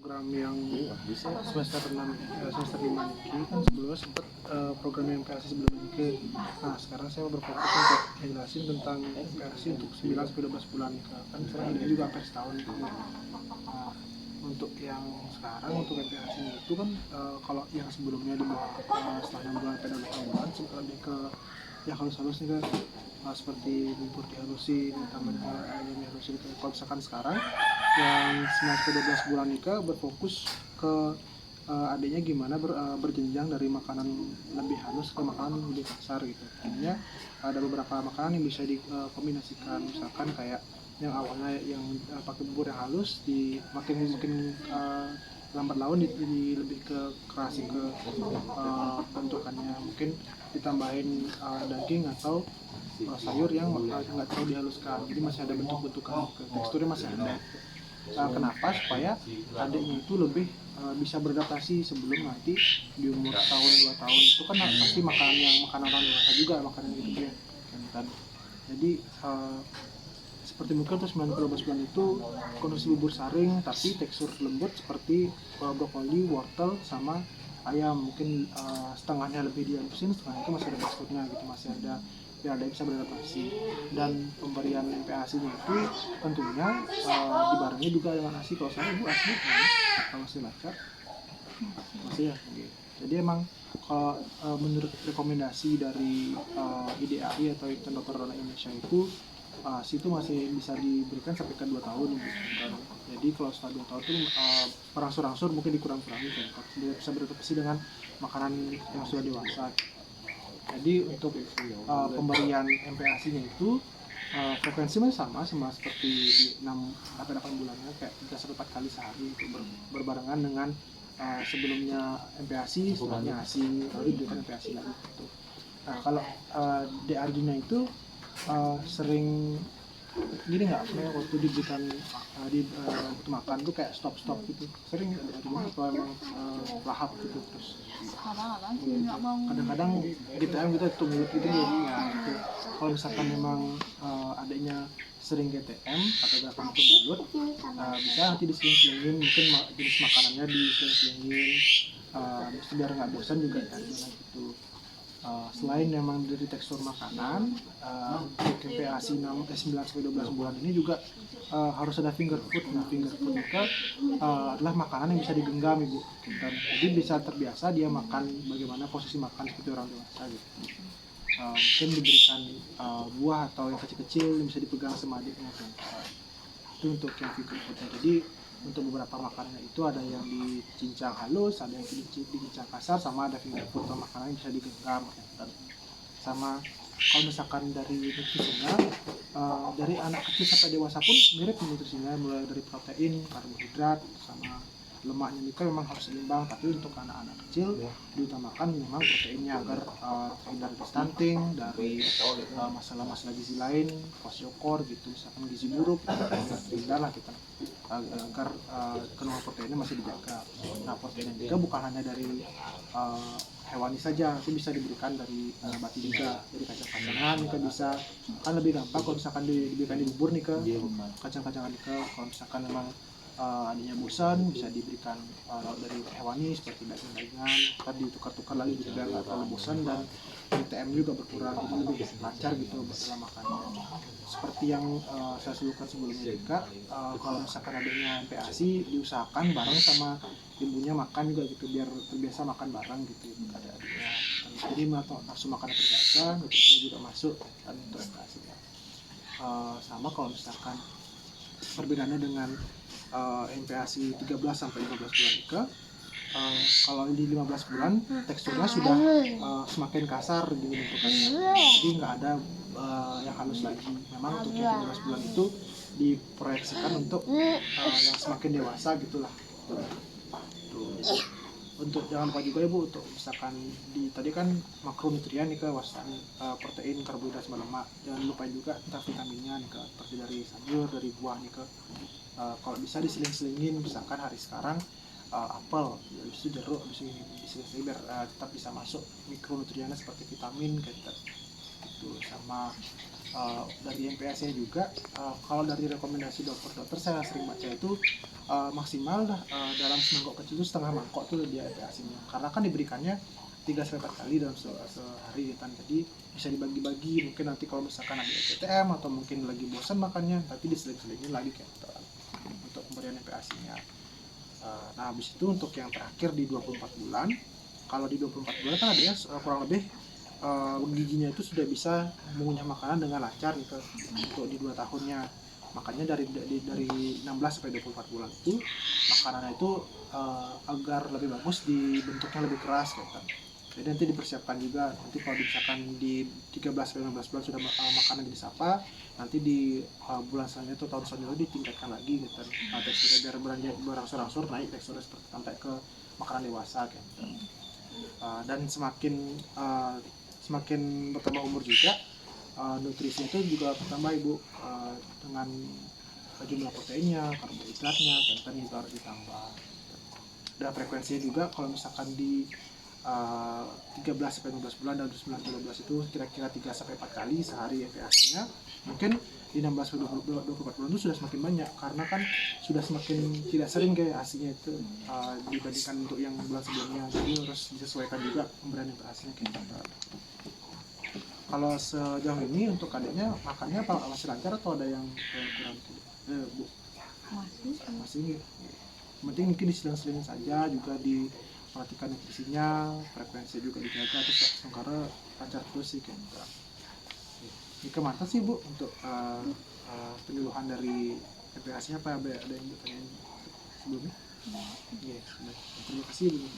program yang semester 6 semester 5 ini kan sebelumnya sempat program yang MPASI sebelumnya ini. Nah sekarang saya berfokus untuk menjelasin tentang MPASI untuk 9 sampai 12 bulan kan sekarang ini juga hampir setahun gitu. Nah, untuk yang sekarang untuk MPASI itu kan kalau yang sebelumnya di bawah setelah 6 bulan sampai 12 bulan lebih ke yang halus-halus nih kan seperti lumpur dihalusin tambah dengan ayam dihalusin. Kalau misalkan sekarang yang 9-12 bulan nikah berfokus ke adanya gimana berjenjang dari makanan lebih halus ke makanan lebih kasar gitu. Artinya ada beberapa makanan yang bisa dikombinasikan, misalkan kayak yang awalnya yang pakai bubur yang halus di makin lambat laun lebih ke kerasin ke bentukannya, mungkin ditambahin daging atau sayur yang nggak terlalu dihaluskan, jadi masih ada bentuk-bentukan, teksturnya masih ada. Kenapa? Supaya adiknya itu lebih bisa beradaptasi sebelum nanti di umur tahun 2 tahun itu kan pasti makanan orang dewasa juga makanan gitu ya kan. Jadi seperti mungkin terus 9-12 bulan itu kondisi bubur saring tapi tekstur lembut seperti brokoli, wortel sama ayam, mungkin setengahnya lebih dihalusin, setengahnya itu masih ada teksturnya gitu, masih ada biar ada bisa beradaptasi. Dan pemberian MPASI-nya itu tentunya dibarengi juga dengan ASI. Kalau saya ibu ASI kalau masih lancar masih ya. Jadi emang kalau menurut rekomendasi dari IDAI atau Ikatan Dokter Anak Indonesia itu ASI itu masih bisa diberikan sampai ke 2 tahun gitu. Jadi kalau setelah 2 tahun itu berangsur-angsur mungkin dikurang-kurangi kan, bisa beradaptasi dengan makanan yang sudah dewasa. Jadi untuk pemberian MPASI-nya itu frekuensi masih sama seperti di 6-8 bulannya, kayak 3-4 kali sehari itu berbarengan dengan sebelumnya MPASI, setelahnya ASI, lalu diberikan MPASI lagi gitu. Nah kalau DRG-nya itu sering gini nggak, kayak waktu diberikan waktu makan tuh kayak stop gitu, sering nggak atau emang lahap gitu terus kadang-kadang GTM kita tunggu gitu ya. Gitu. Kalau misalkan memang adanya sering GTM atau gerakan untuk mulut, bisa nanti diseling-selingin, mungkin jenis makanannya diseling-selingin biar nggak bosan juga ya gitu. Selain memang dari tekstur makanan, MPASI 9-12 bulan ini juga harus ada finger food. Nah, finger food juga adalah makanan yang bisa digenggam ibu. Jadi bisa terbiasa dia makan bagaimana posisi makan seperti orang dewasa gitu. Mungkin diberikan buah atau yang kecil-kecil yang bisa dipegang sama adiknya kan. Itu untuk yang finger food. Jadi untuk beberapa makanannya itu ada yang dicincang halus, ada yang dicincang kasar, sama ada finger food atau makanan yang bisa digenggam. Sama kalau misalkan dari nutrisinya, dari anak kecil sampai dewasa pun mirip nutrisinya, mulai dari protein, karbohidrat, sama lemaknya juga memang harus seimbang. Tapi untuk anak-anak kecil diutamakan memang proteinnya agar terhindar dari stunting, dari masalah-masalah gizi lain, kwashiorkor gitu, misalkan gizi buruk, terhindar lah kita agar kandungan proteinnya masih dijaga. Nah, proteinnya juga bukan hanya dari hewani saja, itu bisa diberikan dari nabati juga, dari kacang-kacangan juga bisa, kan lebih gampang kalau misalkan diberikan di bubur nih ke kacang-kacangan ke. Kalau misalkan memang adanya bosan bisa diberikan dari hewani seperti daging-dagingan, tadi ditukar-tukar lagi gitu biar nggak terlalu bosan dan TM juga berkurang, itu lebih lancar gitu dalam makannya. Seperti yang saya sebutkan sebelumnya juga, kalau misalkan adanya MPASI diusahakan bareng sama ibunya makan juga gitu, biar terbiasa makan bareng gitu ada adiknya. Jadi nafsu makan terjaga, nutrisinya juga masuk dan untuk MPASI ya. Sama kalau misalkan perbedaannya dengan MPASI 13-15 bulan nikah, kalau di 15 bulan teksturnya sudah semakin kasar gitu bentukannya, jadi nggak ada yang halus lagi. Memang untuk yang 15 bulan itu diproyeksikan untuk yang semakin dewasa gitulah. Untuk jangan lupa juga ya Bu, untuk misalkan tadi kan makronutrien nih ke wasani, protein, karbohidrat, sama lemak. Jangan lupa juga entah vitaminnya nih ke, seperti dari sayur, dari buah nih ke. Kalau bisa diseling-selingin, misalkan hari sekarang apel, habis itu jeruk, habis ini diseling-selingin biar tetap bisa masuk mikronutriennya seperti vitamin kayak gitu. Sama dari MPASI juga, kalau dari rekomendasi dokter-dokter saya sering baca itu maksimal dalam semangkok kecil itu setengah mangkok tuh dia MPASI-nya, karena kan diberikannya 3-4 kali dalam sehari kan, jadi bisa dibagi-bagi. Mungkin nanti kalau misalkan ada PTM atau mungkin lagi bosan makannya, tapi diseling-selingin lagi kayak gitu untuk pemberian MPASI-nya. Nah habis itu untuk yang terakhir di 24 bulan, kalau di 24 bulan kan ada ya kurang lebih giginya itu sudah bisa mengunyah makanan dengan lancar gitu untuk di 2 tahunnya. Makanya dari 16 sampai 24 bulan itu makanannya itu agar lebih bagus dibentuknya lebih keras gitu. Jadi nanti dipersiapkan juga, nanti kalau misalkan di 13 sampai 15 bulan sudah makanan jadi sapa, nanti di bulan selanjutnya atau tahun selanjutnya ditingkatkan lagi gitu. Teksturnya biar berangsur-angsur naik teksturnya seperti sampai ke makanan dewasa gitu. Dan semakin bertambah umur juga, nutrisi itu juga bertambah Ibu, dengan jumlah proteinnya, karbohidratnya, kan itu harus ditambah. Dan frekuensinya juga kalau misalkan di 13 sampai 15 bulan dan 19-12 itu kira-kira 3 sampai 4 kali sehari MPASI-nya. Mungkin di 16 sampai 24 bulan itu sudah semakin banyak, karena kan sudah semakin tidak sering kayak ASI-nya itu dibandingkan untuk yang bulan sebelumnya. Jadi harus disesuaikan juga pemberian MPASI-nya kayak gitu. Kalau sejauh ini untuk adiknya makannya apa masih lancar atau ada yang kurang Bu? Masih. Penting mungkin diseling-selingin saja, juga diperhatikan nutrisinya, frekuensi juga dijaga, terus sementara lancar terus sih kayak gitu. Ini kemana sih Bu untuk penyuluhan dari MPASI-nya, apa ada yang bertanya sebelumnya? Iya, terima kasih Bu.